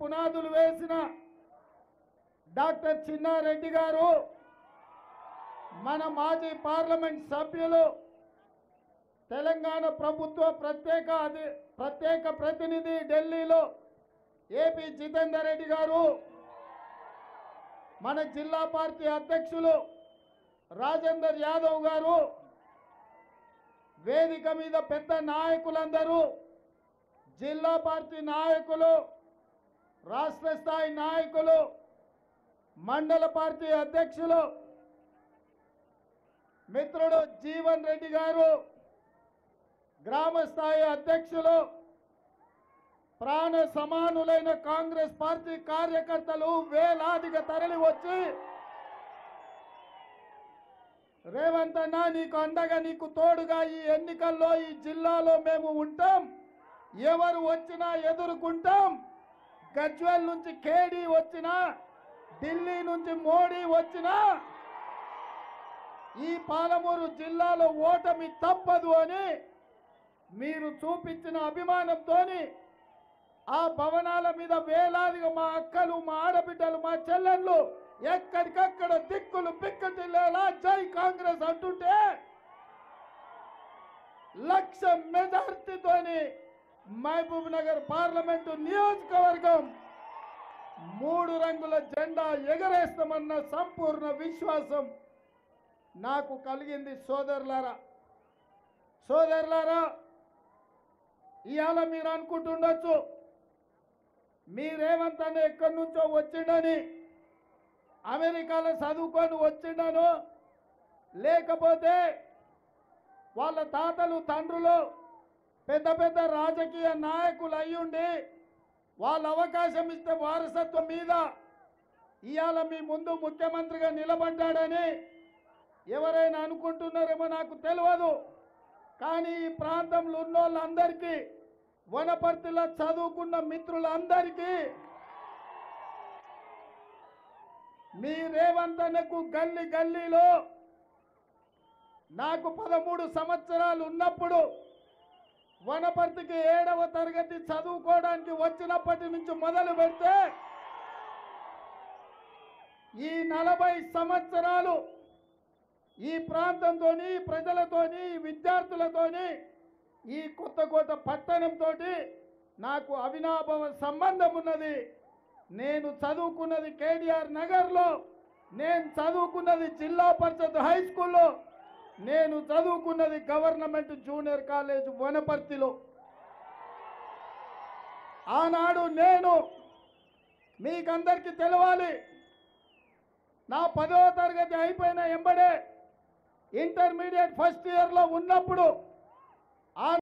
పునాదులు వేసిన డాక్టర్ చిన్నారెడ్డి గారు, మన మాజీ పార్లమెంట్ సభ్యులు, తెలంగాణ ప్రభుత్వ ప్రత్యేక ప్రతినిధి ఢిల్లీలో ఏపీ జితేందర్ రెడ్డి గారు, మన జిల్లా పార్టీ అధ్యక్షులు రాజేందర్ యాదవ్ గారు, వేదిక మీద పెద్ద నాయకులందరూ, జిల్లా పార్టీ నాయకులు, రాష్ట్ర స్థాయి నాయకులు, మండల పార్టీ అధ్యక్షులు, మిత్రుడు జీవన్ రెడ్డి గారు, గ్రామ స్థాయి అధ్యక్షులు, ప్రాణ సమానులైన కాంగ్రెస్ పార్టీ కార్యకర్తలు వేలాదిగా తరలి వచ్చి, రేవంత్ అన్న నీకు అండగా నీకు తోడుగా ఈ ఎన్నికల్లో ఈ జిల్లాలో మేము ఉంటాం, ఎవరు వచ్చినా ఎదుర్కొంటాం, గజ్వేల్ నుంచి కేడీ వచ్చినా, ఢిల్లీ నుంచి మోడీ వచ్చినా ఈ పాలమూరు జిల్లాలో ఓటమి తప్పదు అని మీరు చూపించిన అభిమానంతో ఆ భవనాల మీద వేలాదిగా మా అక్కలు, మా ఆడబిడ్డలు, మా చెల్లెళ్ళు ఎక్కడికక్కడ దిక్కులు పిక్కటిల్లేలా జై కాంగ్రెస్ అంటుంటే 1,00,000 మెజార్టీతోని మహబూబ్ నగర్ పార్లమెంటు నియోజకవర్గం 3 రంగుల జెండా ఎగరేస్తామన్న సంపూర్ణ విశ్వాసం నాకు కలిగింది. సోదరులారా, ఇవాళ మీరు అనుకుంటుండొచ్చు మీరేమంతానే ఎక్కడి నుంచో వచ్చిండని, అమెరికాలో చదువుకొని వచ్చిండను, లేకపోతే వాళ్ళ తాతలు తండ్రులు పెద్ద పెద్ద రాజకీయ నాయకులు అయ్యుండి వాళ్ళు అవకాశం ఇస్తే వారసత్వం మీద ఇవాళ మీ ముందు ముఖ్యమంత్రిగా నిలబడ్డాడని ఎవరైనా అనుకుంటున్నారేమో నాకు తెలియదు. కానీ ఈ ప్రాంతంలో ఉన్న వాళ్ళందరికీ, వనపర్తిలో చదువుకున్న మిత్రులందరికీ మీ రేవంత్ అన్నకు గల్లీలో నాకు 13 సంవత్సరాలు ఉన్నప్పుడు వనపర్తికి 7వ తరగతి చదువుకోవడానికి వచ్చినప్పటి నుంచి మొదలు పెడితే ఈ 40 సంవత్సరాలు ఈ ప్రాంతంతోని, ప్రజలతోని, విద్యార్థులతోని, ఈ కొత్తకోట పట్టణంతో నాకు అవినాభావ సంబంధం ఉన్నది. నేను చదువుకున్నది కేటీఆర్ నగర్లో, నేను చదువుకున్నది జిల్లా పరిషత్ హై స్కూల్లో, నేను చదువుకున్నది గవర్నమెంట్ జూనియర్ కాలేజ్ వనపర్తిలో. ఆనాడు నేను మీకందరికీ తెలవాలి, నా 10వ తరగతి అయిపోయిన ఎంబడే ఇంటర్మీడియట్ ఫస్ట్ ఇయర్లో ఉన్నప్పుడు